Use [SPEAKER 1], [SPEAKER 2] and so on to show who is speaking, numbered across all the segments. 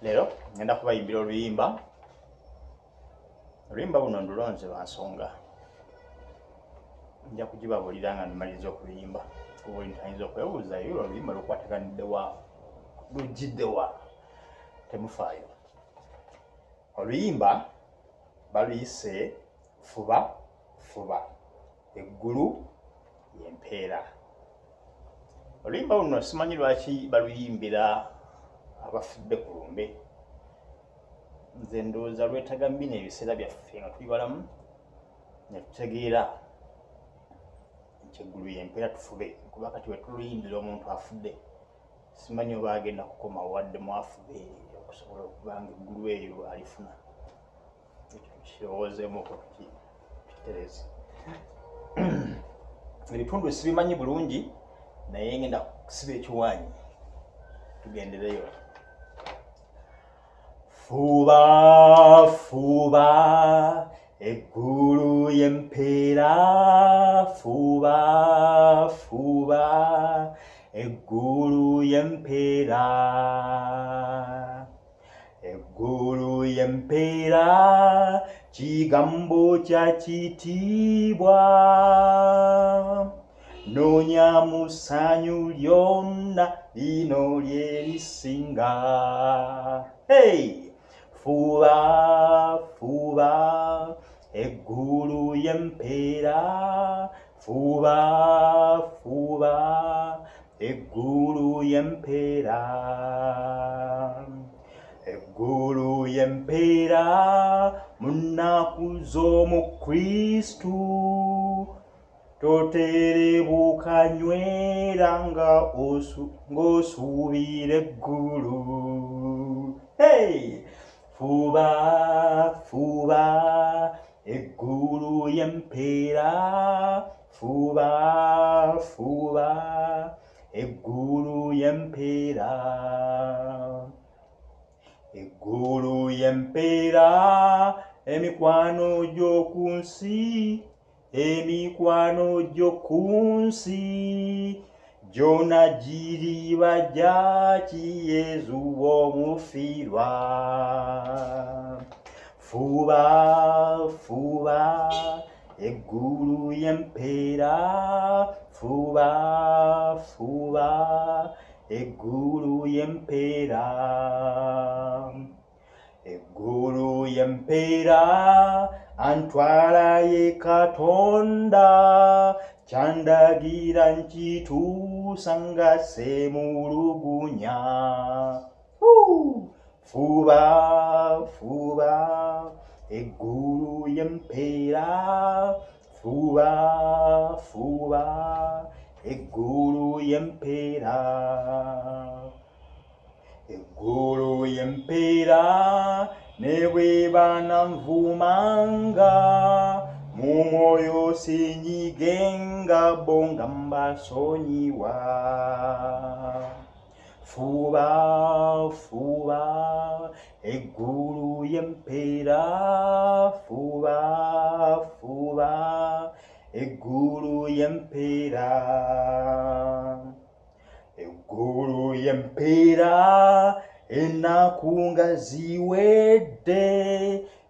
[SPEAKER 1] Lero ngenda kubayimbira oluyimba buno ndulonze bansonga nja kugibabuulira nga ndimaliza okuluyimba kuba ntayinza okwebuuza yo oluyimba lukwataganidde wa lujjidde wa temufaayo. Oluyimba baluyise Fuba Fuba Eggulu y'empeera. Oluyimba luno simanyi lwaki baluyimbira abafudde ku lumbe. Nze ndowooza lwetaga mbina ebiseera byaffe nga tuli balamu ne tutegeera nti eggulu y'empeera tufube, kuba kati we tuluyimbira omuntu afudde simanyi oba agenda kukoma wadde mwafube okusobola okubanga eggulu eyo alifuna. Ekyo tukirowoozeemuko tukitereze. Ebitundu sibimanyi bulungi naye ngenda kusiba ekiwaanyi tugendereyo. Fuba Fuba eggulu y'empeera, Fuba Fuba eggulu y'empeera, eggulu y'empeera kigambo kya kitiibwa, noonya mu ssanyu lyonna lino lye lisinga. Hey! Fuba Fuba eggulu y'empeera, Fuba Fuba eggulu y'empeera, eggulu y'empeera mu nnaku z'omu Kristu toterebuka nywera ng'osuubira eggulu. Hey! Fuba Fuba eggulu y'empeera, Fuba Fuba eggulu y'empeera, eggulu y'empeera emikwano gy'oku nsi, emikwano gy'oku nsi gyonna giriba gya kiyezu omufiirwa. Fuba Fuba eggulu y'empeera, Fuba Fuba eggulu y'empeera, eggulu y'empeera antwala ye Katonda kyandagira nkituusa nga semulugunya. Fuba Fuba eggulu y'empeera, Fuba Fuba eggulu y'empeera, eggulu y'empeera ne bweba nanvumanga mu mwoyo sinyigenga bonga mbasonyiwa. Fuba Fuba eggulu y'empeera, Fuba Fuba eggulu y'empeera, eggulu y'empeera ennaku nga ziwedde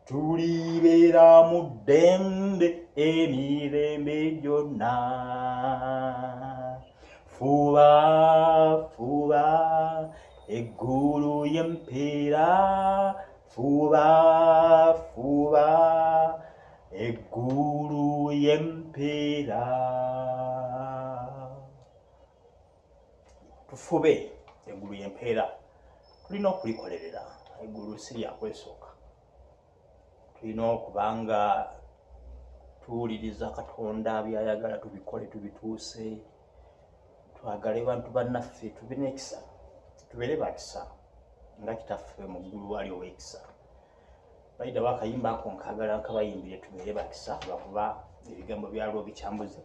[SPEAKER 1] tulibeera mu ddembe emirembe gyonna. Fuba Fuba eggulu y'empeera, Fuba Fuba eggulu y'empeera. Tufube eggulu y'empeera, tulina okulikolerera. Eggulu si lya kwesooka, tulina okubanga tuwuliriza Katonda byayagala tubikole tubituuse, twagale bantu bannaffe tube n'ekisa, tubeere bakisa nga kitaffe mu ggulu ali ow'ekisa. Bayitawo akayimba ako nkagala nkabayimbire tubeere bakisa lwakuba ebigambo byalwo bikyambuze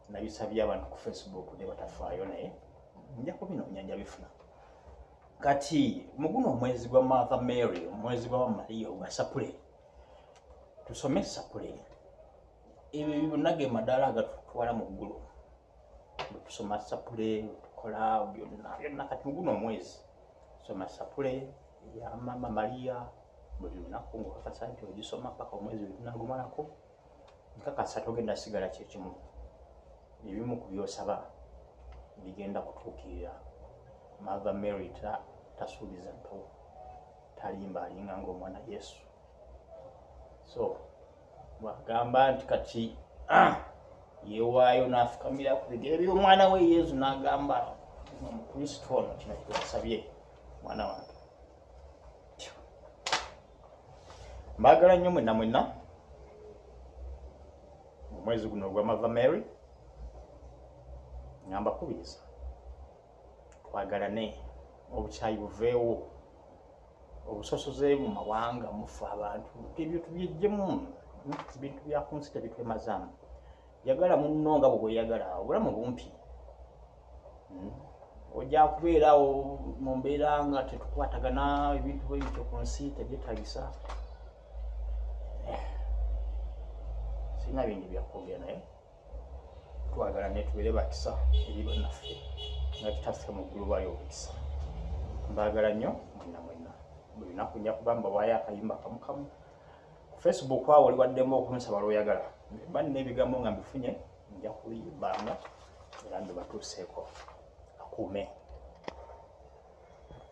[SPEAKER 1] nabisabye abantu ku Facebook ne batafaayo, naye nja kubinoonya nja bifuna. Kati mu guno omwezi gwa Mother Mary, omwezi gwa Maria ogwa Sapule, tusome Sapule. Ebyo byonna ge madaala agatutwala mu ggulu. Tusoma Sapule, tukola byonna kati mu guno omwezi soma Sapule ya Mama Maria buli lunaku ng'okakasa nti ogisoma paka omwezi we tunagumalako nkakasa togenda sigala kyekimu ebimu ku byosaba bigenda kutuukirira. Mother Mary tasuubiza mpewo, talimba alinga ng'omwana Yesu. So bwagamba nti kati yewaayo n'afukamira ku bigere by'omwana we Yesu n'agamba omukristo ono kino kyebasabye mwana wange. Mbagala nnyo mwenna omwezi guno ogwa Mother Mary ngamba kubiriza twagalane, obukyayi buveewo, obusosoze mu mawanga mufa abantu ebyo tubyejjemu, ebintu bya ku nsi tebitwemazaamu. Yagala munno nga bwe weeyagala, obulamu bumpi. Ojja kubeerawo mu mbeera nga tetukwatagana, ebintu bwe bityo ku nsi tebyetaagisa. Sina bindi byakwogera naye twagalane tubeere bakisa eri bannaffe nga kitaffe mu ggulu bali obukisa. Mbaagala nnyo mwenna. Buli lunaku nja kuba mbawaayo akayimba kamukamu. Ku Facebook awo oli waddemu okunsaba lw'oyagala. Mba nina ebigambo nga mbifunye nja kuyimbanga era mbibatuuseeko. Akuume.